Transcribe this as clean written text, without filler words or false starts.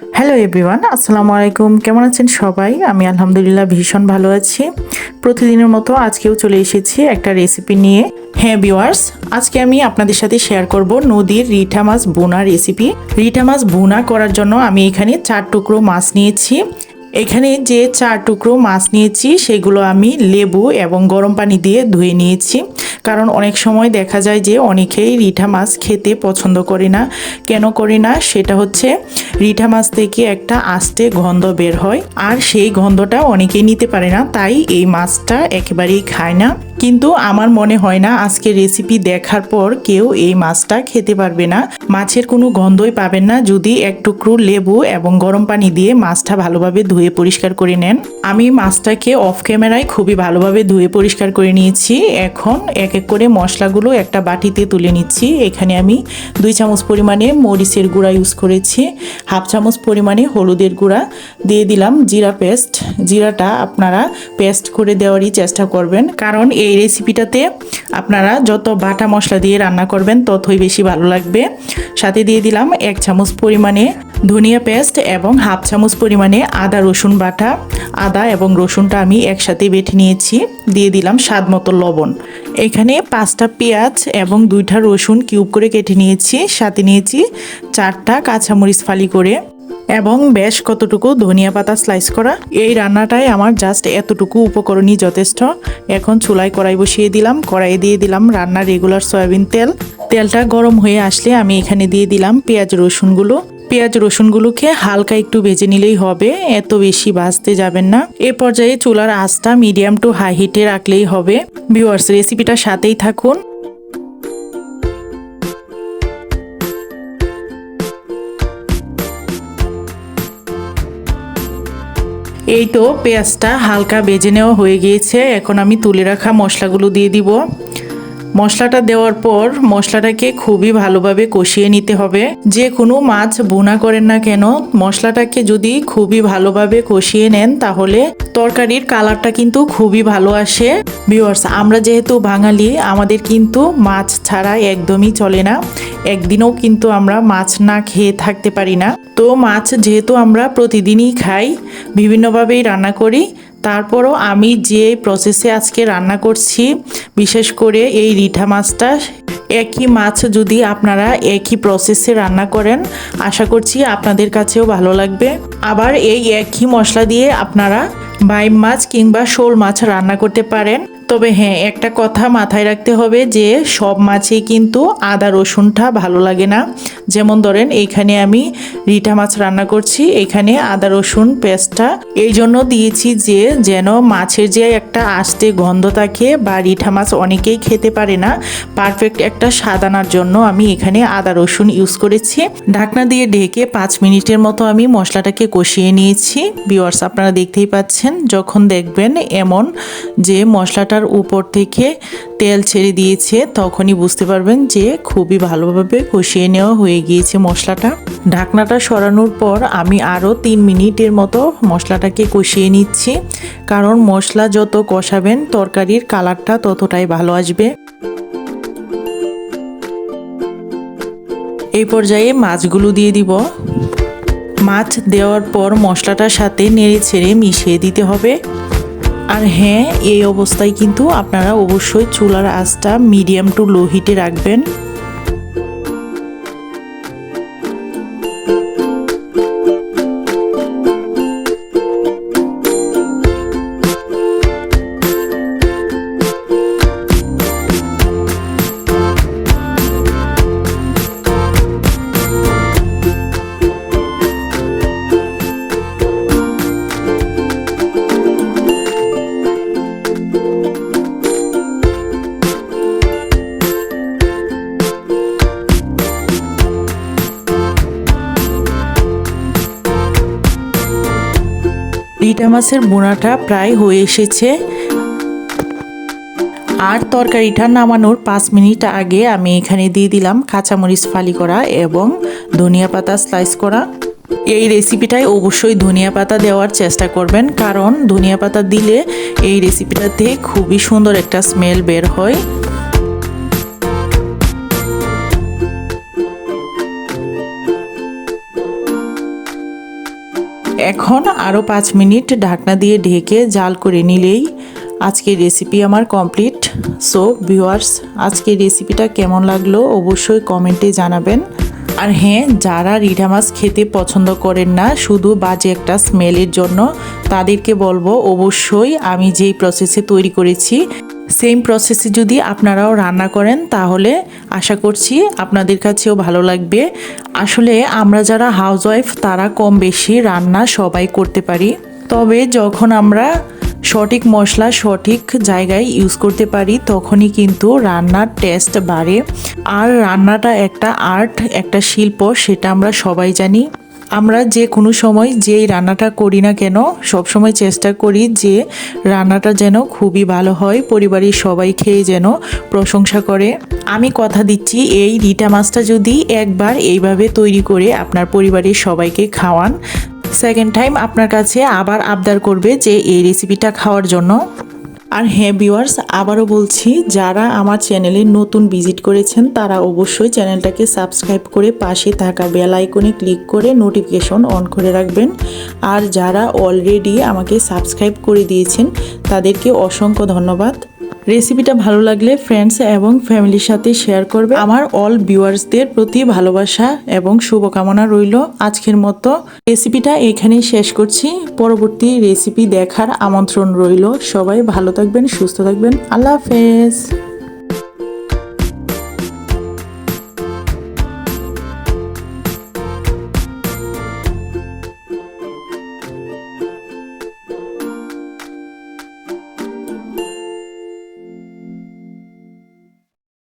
Hello everyone, আসসালামু আলাইকুম। কেমন আছেন সবাই? আমি আলহামদুলিল্লাহ ভীষণ ভালো আছি। প্রতিদিনের মতো আজকেও চলে এসেছি একটা রেসিপি নিয়ে। হ্যাঁ ভিউয়ার্স, আজকে আমি আপনাদের সাথে শেয়ার করব নদীর রিঠা মাছ ভুনা রেসিপি। রিঠা মাছ ভুনা করার জন্য আমি এখানে 4 টুকরো মাছ নিয়েছি। এখানে যে 4 টুকরো মাছ নিয়েছি সেগুলো আমি লেবু এবং গরম পানি দিয়ে ধুয়ে নিয়েছি। কারণ অনেক সময় দেখা যায় যে অনেকেই রিঠা মাছ খেতে পছন্দ করে না। কেন করে না সেটা হচ্ছে রিঠা মাছ থেকে একটা আস্তে গন্ধ বের হয়, আর সেই গন্ধটা অনেকেই নিতে পারে না, তাই এই মাছটা একেবারেই খায় না। কিন্তু আমার মনে হয় না আজকে রেসিপি দেখার পর কেউ এই মাছটা খেতে পারবে না। মাছের কোনো গন্ধই পাবেন না যদি এক টুকরো লেবু এবং গরম পানি দিয়ে মাছটা ভালোভাবে ধুয়ে পরিষ্কার করে নেন। আমি মাছটাকে অফ ক্যামেরায় খুবই ভালোভাবে ধুয়ে পরিষ্কার করে নিয়েছি। এখন এক এক করে মশলাগুলো একটা বাটিতে তুলে নিচ্ছি। এখানে আমি 2 চামচ পরিমাণে মরিচের গুঁড়া ইউজ করেছি, হাফ চামচ পরিমাণে হলুদের গুঁড়া দিয়ে দিলাম, জিরা পেস্ট। জিরাটা আপনারা পেস্ট করে দেওয়ারই চেষ্টা করবেন, কারণ এই রেসিপিটাতে আপনারা যত বাটা মশলা দিয়ে রান্না করবেন ততই বেশি ভালো লাগবে। সাথে দিয়ে দিলাম 1 চামচ পরিমাণে ধনিয়া পেস্ট এবং হাফ চামচ পরিমাণে আদা রসুন বাটা। আদা এবং রসুনটা আমি একসাথে বেটে নিয়েছি। দিয়ে দিলাম স্বাদ মতো লবণ। এখানে 5টা পেঁয়াজ এবং 2টা রসুন কিউব করে কেটে নিয়েছি। সাথে নিয়েছি 4টা কাঁচামরিচ ফালি করে এবং বেশ কতটুকু ধনিয়া পাতা স্লাইস করা। এই রান্নাটায় আমার জাস্ট এতটুকু উপকরণই যথেষ্ট। এখন চুলায় কড়াই বসিয়ে দিলাম। কড়াইয়ে দিয়ে দিলাম রান্নার রেগুলার সয়াবিন তেল। তেলটা গরম হয়ে আসলে আমি এখানে দিয়ে দিলাম পেঁয়াজ রসুনগুলো। পেঁয়াজ রসুনগুলোকে হালকা একটু ভেজে নিলেই হবে, এত বেশি ভাজতে যাবেন না। এ পর্যায়ে চুলার আঁচটা মিডিয়াম টু হাই হিটে রাখলেই হবে। ভিউয়ার্স, রেসিপিটার সাথেই থাকুন। এই তো পেঁয়াজটা হালকা ভেজে নেওয়া হয়ে গিয়েছে। এখন আমি তুলে রাখা মশলাগুলো দিয়ে দিব। মশলাটা দেওয়ার পর মশলাটাকে খুবই ভালোভাবে কষিয়ে নিতে হবে। যে কোনো মাছ ভুনা করেন না কেন, মশলাটাকে যদি খুবই ভালোভাবে কষিয়ে নেন তাহলে তরকারির কালারটা কিন্তু খুবই ভালো আসে। ভিউয়ার্স, আমরা যেহেতু বাঙালি, আমাদের কিন্তু মাছ ছাড়া একদমই চলে না। একদিনও কিন্তু আমরা মাছ না খেয়ে থাকতে পারি না। তো মাছ যেহেতু আমরা প্রতিদিনই খাই, বিভিন্নভাবেই রান্না করি, তারপরও আমি যে প্রসেসে আজকে রান্না করছি, বিশেষ করে এই রিঠা মাছটা, একই মাছ যদি আপনারা একই প্রসেসে রান্না করেন, আশা করছি আপনাদের কাছেও ভালো লাগবে। আবার এই একই মশলা দিয়ে আপনারা বাইম মাছ কিংবা শোল মাছ রান্না করতে পারেন। তবে হ্যাঁ, একটা কথা মাথায় রাখতে হবে যে সব মাছেই কিন্তু আদা রসুনটা ভালো লাগে না। যেমন ধরেন এইখানে আমি রিঠা মাছ রান্না করছি, এখানে আদা রসুন পেস্টটা এই জন্য দিয়েছি যে যেন মাছের যে একটা আস্তে গন্ধ থাকে, বা রিঠা মাছ অনেকেই খেতে পারে না, পারফেক্ট একটা স্বাদ আনার জন্য আমি এখানে আদা রসুন ইউজ করেছি। ঢাকনা দিয়ে ঢেকে 5 মিনিটের মতো আমি মশলাটাকে কষিয়ে নিয়েছি। ভিউয়ার্স, আপনারা দেখতেই পাচ্ছেন, যখন দেখবেন এমন যে মশলাটার উপর থেকে তেল ছেড়ে দিয়েছে, তখনই বুঝতে পারবেন যে খুবই ভালোভাবে কষিয়ে নেওয়া হয়ে গিয়েছে মশলাটা। ঢাকনাটা সরানোর পর আমি আরও 3 মিনিটের মতো মশলাটাকে কষিয়ে নিচ্ছি, কারণ মশলা যত কষাবেন তরকারির কালারটা ততটাই ভালো আসবে। এই পর্যায়ে মাছগুলো দিয়ে দিব। মাছ দেওয়ার পর মশলাটার সাথে নেড়ে ছেড়ে মিশিয়ে দিতে হবে। আর হ্যাঁ, এই অবস্থায় কিন্তু আপনারা অবশ্যই চুলার আঁচটা মিডিয়াম টু লো হিটে রাখবেন। রিঠা মাছের বোনাটা প্রায় হয়ে এসেছে, আর তরকারিটা নামানোর 5 মিনিট আগে আমি এখানে দিয়ে দিলাম কাঁচামরিচ ফালি করা এবং ধনিয়া পাতা স্লাইস করা। এই রেসিপিটায় অবশ্যই ধনিয়া পাতা দেওয়ার চেষ্টা করবেন, কারণ ধনিয়া পাতা দিলে এই রেসিপিটাতে খুবই সুন্দর একটা স্মেল বের হয়। এখন আরও 5 মিনিট ঢাকনা দিয়ে ঢেকে জাল করে নিলেই আজকের রেসিপি আমার কমপ্লিট। সো ভিউয়ার্স, আজকের রেসিপিটা কেমন লাগলো অবশ্যই কমেন্টে জানাবেন। আর হ্যাঁ, যারা রিঠা মাছ খেতে পছন্দ করেন না শুধু বাজে একটা স্মেলের জন্য, তাদেরকে বলবো অবশ্যই আমি যেই প্রসেসে তৈরি করেছি সেম প্রসেসে যদি আপনারাও রান্না করেন তাহলে আশা করছি আপনাদের কাছেও ভালো লাগবে। আসলে আমরা যারা হাউসওয়াইফ তারা কম বেশি রান্না সবাই করতে পারি, তবে যখন আমরা সঠিক মশলা সঠিক জায়গায় ইউজ করতে পারি তখনই কিন্তু রান্নার টেস্ট বাড়ে। আর রান্নাটা একটা আর্ট, একটা শিল্প, সেটা আমরা সবাই জানি। আমরা যে কোনো সময় যেই রান্নাটা করি না কেন সবসময় চেষ্টা করি যে রান্নাটা যেন খুবই ভালো হয়, পরিবারের সবাই খেয়ে যেন প্রশংসা করে। আমি কথা দিচ্ছি এই রিঠা মাছটা যদি একবার এইভাবে তৈরি করে আপনার পরিবারের সবাইকে খাওয়ান, সেকেন্ড টাইম আপনার কাছে আবার আবদার করবে যে এই রেসিপিটা খাওয়ার জন্য। আর হ্যাঁ ভিউয়ার্স, আবারও বলছি, যারা আমার চ্যানেলে নতুন ভিজিট করেছেন তারা অবশ্যই চ্যানেলটাকে সাবস্ক্রাইব করে পাশে থাকা বেল আইকনে ক্লিক করে নোটিফিকেশন অন করে রাখবেন। আর যারা অলরেডি আমাকে সাবস্ক্রাইব করে দিয়েছেন তাদেরকে অসংখ্য ধন্যবাদ। রেসিপিটা ভালো লাগলে ফ্রেন্ডস এবং ফ্যামিলির সাথে শেয়ার করবে। আমার অল ভিউয়ার্সদের প্রতি ভালোবাসা এবং শুভকামনা রইল। আজকের মতো রেসিপিটা এখানেই শেষ করছি, পরবর্তী রেসিপি দেখার আমন্ত্রণ রইল। সবাই ভালো থাকবেন, সুস্থ থাকবেন, আল্লাহ হাফেজ।